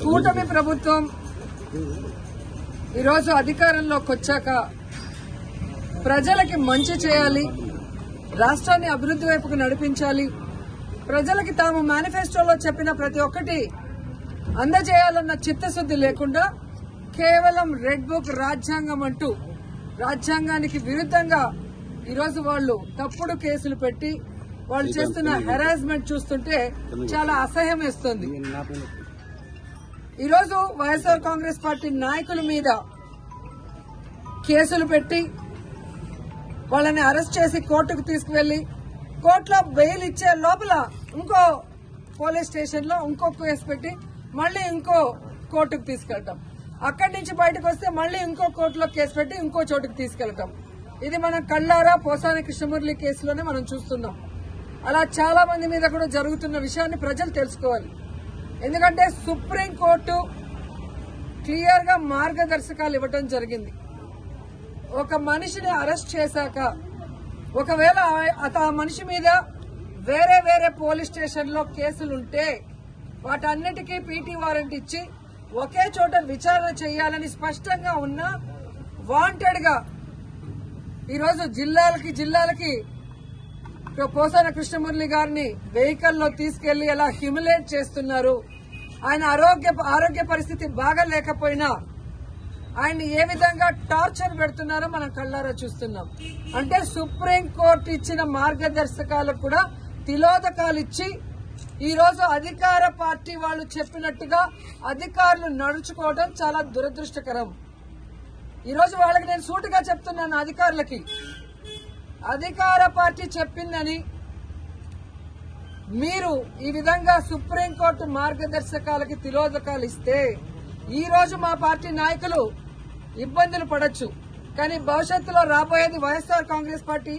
కూటమి ప్రభుత్వం ఈరోజు అధికారంలోకి వచ్చాక ప్రజలకి మంచి చేయాలి, రాష్ట్రాన్ని అభివృద్ది వైపుకు నడిపించాలి, ప్రజలకి తాము మేనిఫెస్టోలో చెప్పిన ప్రతి ఒక్కటి అందజేయాలన్న చిత్తశుద్ది లేకుండా కేవలం రెడ్ బుక్ రాజ్యాంగం అంటూ రాజ్యాంగానికి విరుద్దంగా ఈరోజు వాళ్ళు తప్పుడు కేసులు పెట్టి వాళ్ళు చేస్తున్న హెరాస్మెంట్ చూస్తుంటే చాలా అసహ్యం వేస్తుంది. ఈరోజు వైఎస్ఆర్ కాంగ్రెస్ పార్టీ నాయకుల మీద కేసులు పెట్టి వాళ్ళని అరెస్ట్ చేసి కోర్టుకు తీసుకువెళ్లి కోర్టులో బెయిల్ ఇచ్చే లోపల ఇంకో పోలీస్ స్టేషన్ లో ఇంకో కేసు పెట్టి మళ్లీ ఇంకో కోర్టుకు తీసుకెళ్తాం, అక్కడి నుంచి బయటకు వస్తే మళ్లీ ఇంకో కోర్టులో కేసు పెట్టి ఇంకో చోటుకు తీసుకెళ్తాం. ఇది మనం కళ్ళారా పోసాని కృష్ణమురళి కేసులోనే మనం చూస్తున్నాం. అలా చాలా మంది మీద కూడా జరుగుతున్న విషయాన్ని ప్రజలు తెలుసుకోవాలి. ఎందుకంటే సుప్రీంకోర్టు క్లియర్ గా మార్గదర్శకాలు ఇవ్వడం జరిగింది. ఒక మనిషిని అరెస్ట్ చేశాక ఒకవేళ ఆ మనిషి మీద వేరే వేరే పోలీస్ స్టేషన్ లో కేసులుంటే వాటన్నిటికీ పీటీ వారెంట్ ఇచ్చి ఒకే చోట విచారణ చేయాలని స్పష్టంగా ఉన్న వాంటెడ్ గా ఈరోజు జిల్లాలకి పోసాన కృష్ణమురళి గారిని వెహికల్లో తీసుకెళ్లి ఎలా హ్యూమిలేట్ చేస్తున్నారు, ఆయన ఆరోగ్య పరిస్థితి బాగాలేకపోయినా ఆయన్ని ఏ విధంగా టార్చర్ పెడుతున్నారో మనం కళ్ళారా చూస్తున్నాం. అంటే సుప్రీంకోర్టు ఇచ్చిన మార్గదర్శకాలకు కూడా తిలోదకాలు ఇచ్చి ఈరోజు అధికార పార్టీ వాళ్ళు చెప్పినట్టుగా అధికారులు నడుచుకోవడం చాలా దురదృష్టకరం. ఈరోజు వాళ్ళకి నేను సూటిగా చెప్తున్నాను, అధికారులకి అధికార పార్టీ చెప్పిందని మీరు ఈ విధంగా సుప్రీంకోర్టు మార్గదర్శకాలకి తిలోదకాలు ఇస్తే ఈ రోజు మా పార్టీ నాయకులు ఇబ్బందులు పడొచ్చు, కానీ భవిష్యత్తులో రాబోయేది వైఎస్ఆర్ కాంగ్రెస్ పార్టీ.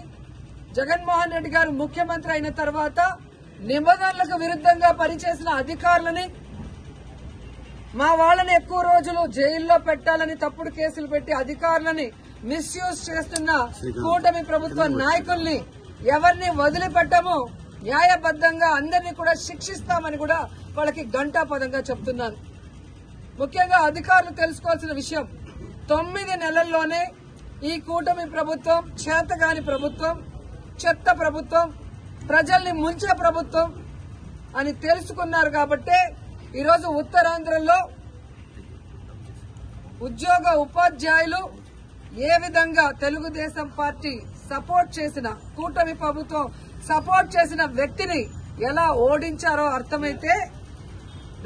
జగన్మోహన్ రెడ్డి గారు ముఖ్యమంత్రి అయిన తర్వాత నిబంధనలకు విరుద్దంగా పనిచేసిన అధికారులని, మా వాళ్ళని ఎక్కువ రోజులు జైల్లో పెట్టాలని తప్పుడు కేసులు పెట్టి అధికారులని మిస్యూజ్ చేస్తున్న కూటమి ప్రభుత్వ నాయకుల్ని ఎవరిని వదిలిపెట్టము, న్యాయబద్దంగా అందరినీ కూడా శిక్షిస్తామని కూడా వాళ్ళకి ఘంటాపదంగా చెప్తున్నాను. ముఖ్యంగా అధికారులు తెలుసుకోవాల్సిన విషయం, 9 నెలల్లోనే ఈ కూటమి ప్రభుత్వం చేతగాని ప్రభుత్వం, చెత్త ప్రభుత్వం, ప్రజల్ని ముంచే ప్రభుత్వం అని తెలుసుకున్నారు కాబట్టే ఈరోజు ఉత్తరాంధ్రలో ఉపాధ్యాయులు ఏ విధంగా తెలుగుదేశం పార్టీ సపోర్ట్ చేసిన, కూటమి ప్రభుత్వం సపోర్ట్ చేసిన వ్యక్తిని ఎలా ఓడించారో అర్థమైతే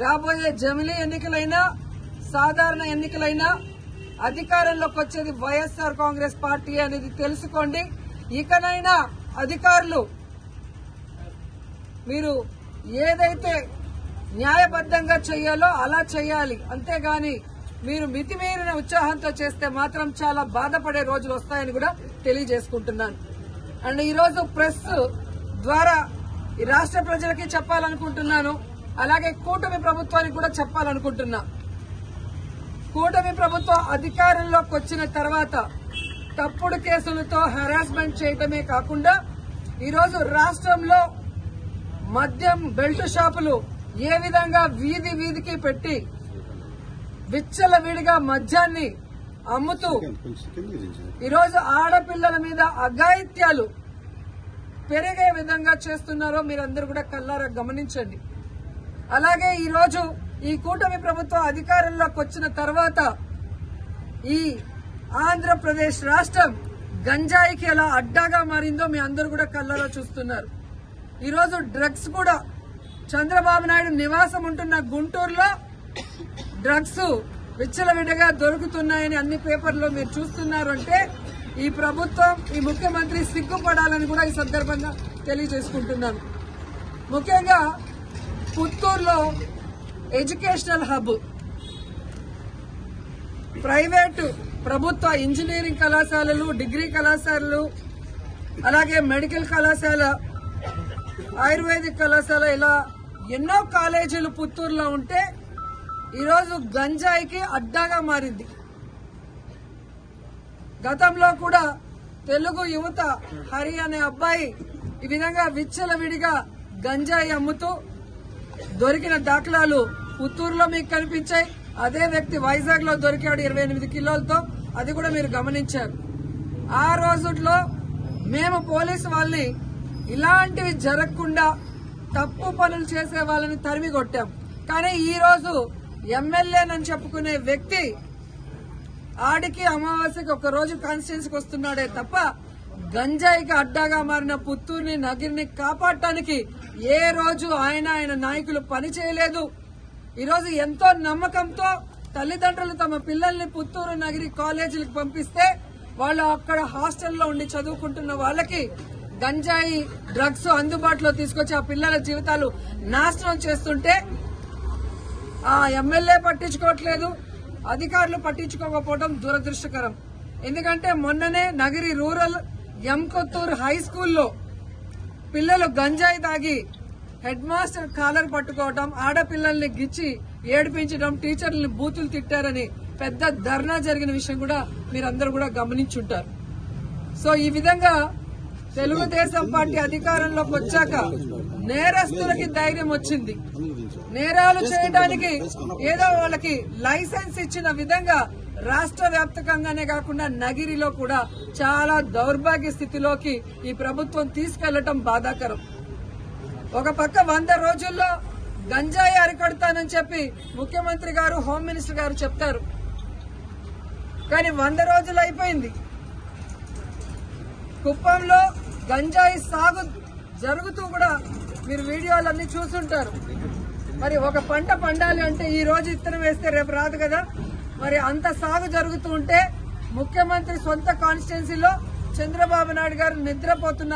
రాబోయే జమిలీ ఎన్నికలైనా సాధారణ ఎన్నికలైనా అధికారంలోకి వచ్చేది వైఎస్ఆర్ కాంగ్రెస్ పార్టీ అనేది తెలుసుకోండి. ఇకనైనా అధికారులు మీరు ఏదైతే న్యాయబద్దంగా చేయాలో అలా చేయాలి, అంతేగాని మీరు మితిమీరిన ఉత్సాహంతో చేస్తే మాత్రం చాలా బాధపడే రోజులు వస్తాయని కూడా తెలియజేసుకుంటున్నాను. అండ్ ఈరోజు ప్రెస్ ద్వారా ఈ రాష్ట్ర ప్రజలకి చెప్పాలనుకుంటున్నాను, అలాగే కూటమి ప్రభుత్వానికి కూడా చెప్పాలనుకుంటున్నా. కూటమి ప్రభుత్వం అధికారంలోకి వచ్చిన తర్వాత తప్పుడు కేసులతో హెరాస్మెంట్ చేయడమే కాకుండా ఈరోజు రాష్ట్రంలో మద్యం బెల్ట్ షాపులు ఏ విధంగా వీధికి పెట్టి విచ్చలవిడిగా మద్యాన్ని అమ్ముతూ ఈరోజు ఆడపిల్లల మీద అఘాయిత్యాలు పెరిగే విధంగా చేస్తున్నారో మీరందరూ కూడా కళ్ళారా గమనించండి. అలాగే ఈరోజు ఈ కూటమి ప్రభుత్వం అధికారంలోకి వచ్చిన తర్వాత ఈ ఆంధ్రప్రదేశ్ రాష్ట్రం గంజాయికి ఎలా అడ్డాగా మారిందో మీ అందరూ కూడా కళ్ళారా చూస్తున్నారు. ఈరోజు డ్రగ్స్ కూడా చంద్రబాబు నాయుడు నివాసం ఉంటున్న గుంటూరులో డ్రగ్స్ విచ్చలవిడిగా దొరుకుతున్నాయని అన్ని పేపర్లో మీరు చూస్తున్నారు. అంటే ఈ ప్రభుత్వం, ఈ ముఖ్యమంత్రి సిగ్గుపడాలని కూడా ఈ సందర్భంగా తెలియజేసుకుంటున్నాను. ముఖ్యంగా పుత్తూరులో ఎడ్యుకేషనల్ హబ్, ప్రైవేటు ప్రభుత్వ ఇంజనీరింగ్ కళాశాలలు, డిగ్రీ కళాశాలలు, అలాగే మెడికల్ కళాశాల, ఆయుర్వేదిక్ కళాశాల, ఇలా ఎన్నో కాలేజీలు పుత్తూరులో ఉంటే ఈరోజు గంజాయికి అడ్డాగా మారింది. గతంలో కూడా తెలుగు యువత హరి అనే అబ్బాయి ఈ విధంగా విచ్చలవిడిగా గంజాయి అమ్ముతూ దొరికిన దాఖలాలు పుత్తూరులో మీకు కనిపించాయి. అదే వ్యక్తి వైజాగ్ లో దొరికాడు 28 కిలోలతో, అది కూడా మీరు గమనించారు. ఆ రోజుల్లో మేము పోలీసు వాళ్ళని ఇలాంటివి జరగకుండా తప్పు పనులు చేసే వాళ్ళని తరిమి కొట్టాం. కానీ ఈ రోజు ఎమ్మెల్యేనని చెప్పుకునే వ్యక్తి ఆడికి అమావాస్యకి ఒక రోజు కాన్స్టిట్యున్సీకి వస్తున్నాడే తప్ప గంజాయికి అడ్డాగా మారిన పుత్తూరుని నగిరిని కాపాడటానికి ఏ రోజు ఆయన నాయకులు పని చేయలేదు. ఈరోజు ఎంతో నమ్మకంతో తల్లిదండ్రులు తమ పిల్లల్ని పుత్తూరు నగిరి కాలేజీలకు పంపిస్తే వాళ్ళు అక్కడ హాస్టల్లో ఉండి చదువుకుంటున్న వాళ్ళకి గంజాయి డ్రగ్స్ అందుబాటులో తీసుకొచ్చి ఆ పిల్లల జీవితాలు నాశనం చేస్తుంటే ఆ ఎమ్మెల్యే పట్టించుకోవట్లేదు, అధికారులు పట్టించుకోకపోవడం దురదృష్టకరం. ఎందుకంటే మొన్ననే నగిరి రూరల్ ఎంకొత్తూరు హై స్కూల్లో పిల్లలు గంజాయి తాగి హెడ్ మాస్టర్ కాలర్ పట్టుకోవడం, ఆడపిల్లల్ని గిచ్చి ఏడిపించడం, టీచర్లని బూతులు తిట్టారని పెద్ద ధర్నా జరిగిన విషయం కూడా మీరందరూ కూడా గమనించుంటారు. సో ఈ విధంగా తెలుగుదేశం పార్టీ అధికారంలోకి వచ్చాక నేరస్తులకి ధైర్యం వచ్చింది. నేరాలు చేయడానికి ఏదో వాళ్ళకి లైసెన్స్ ఇచ్చిన విధంగా రాష్ట్ర వ్యాప్తంగానే కాకుండా నగిరిలో కూడా చాలా దౌర్భాగ్య స్థితిలోకి ఈ ప్రభుత్వం తీసుకెళ్లటం బాధాకరం. ఒక పక్క 100 రోజుల్లో గంజాయి అరికడతానని చెప్పి ముఖ్యమంత్రి గారు, హోమ్ మినిస్టర్ గారు చెప్తారు. కానీ 100 రోజులు అయిపోయింది. కుప్పంలో గంజాయి సాగు జరుగుతూ కూడా మీరు వీడియోలన్నీ చూసుంటారు. మరి ఒక పంట పండాలి అంటే ఈ రోజు ఇత్తనం వేస్తే రేపు రాదు కదా. మరి అంత సాగు జరుగుతూ ఉంటే ముఖ్యమంత్రి సొంత కాన్స్టిట్యున్సీలో చంద్రబాబు నాయుడు గారు నిద్రపోతున్నారు.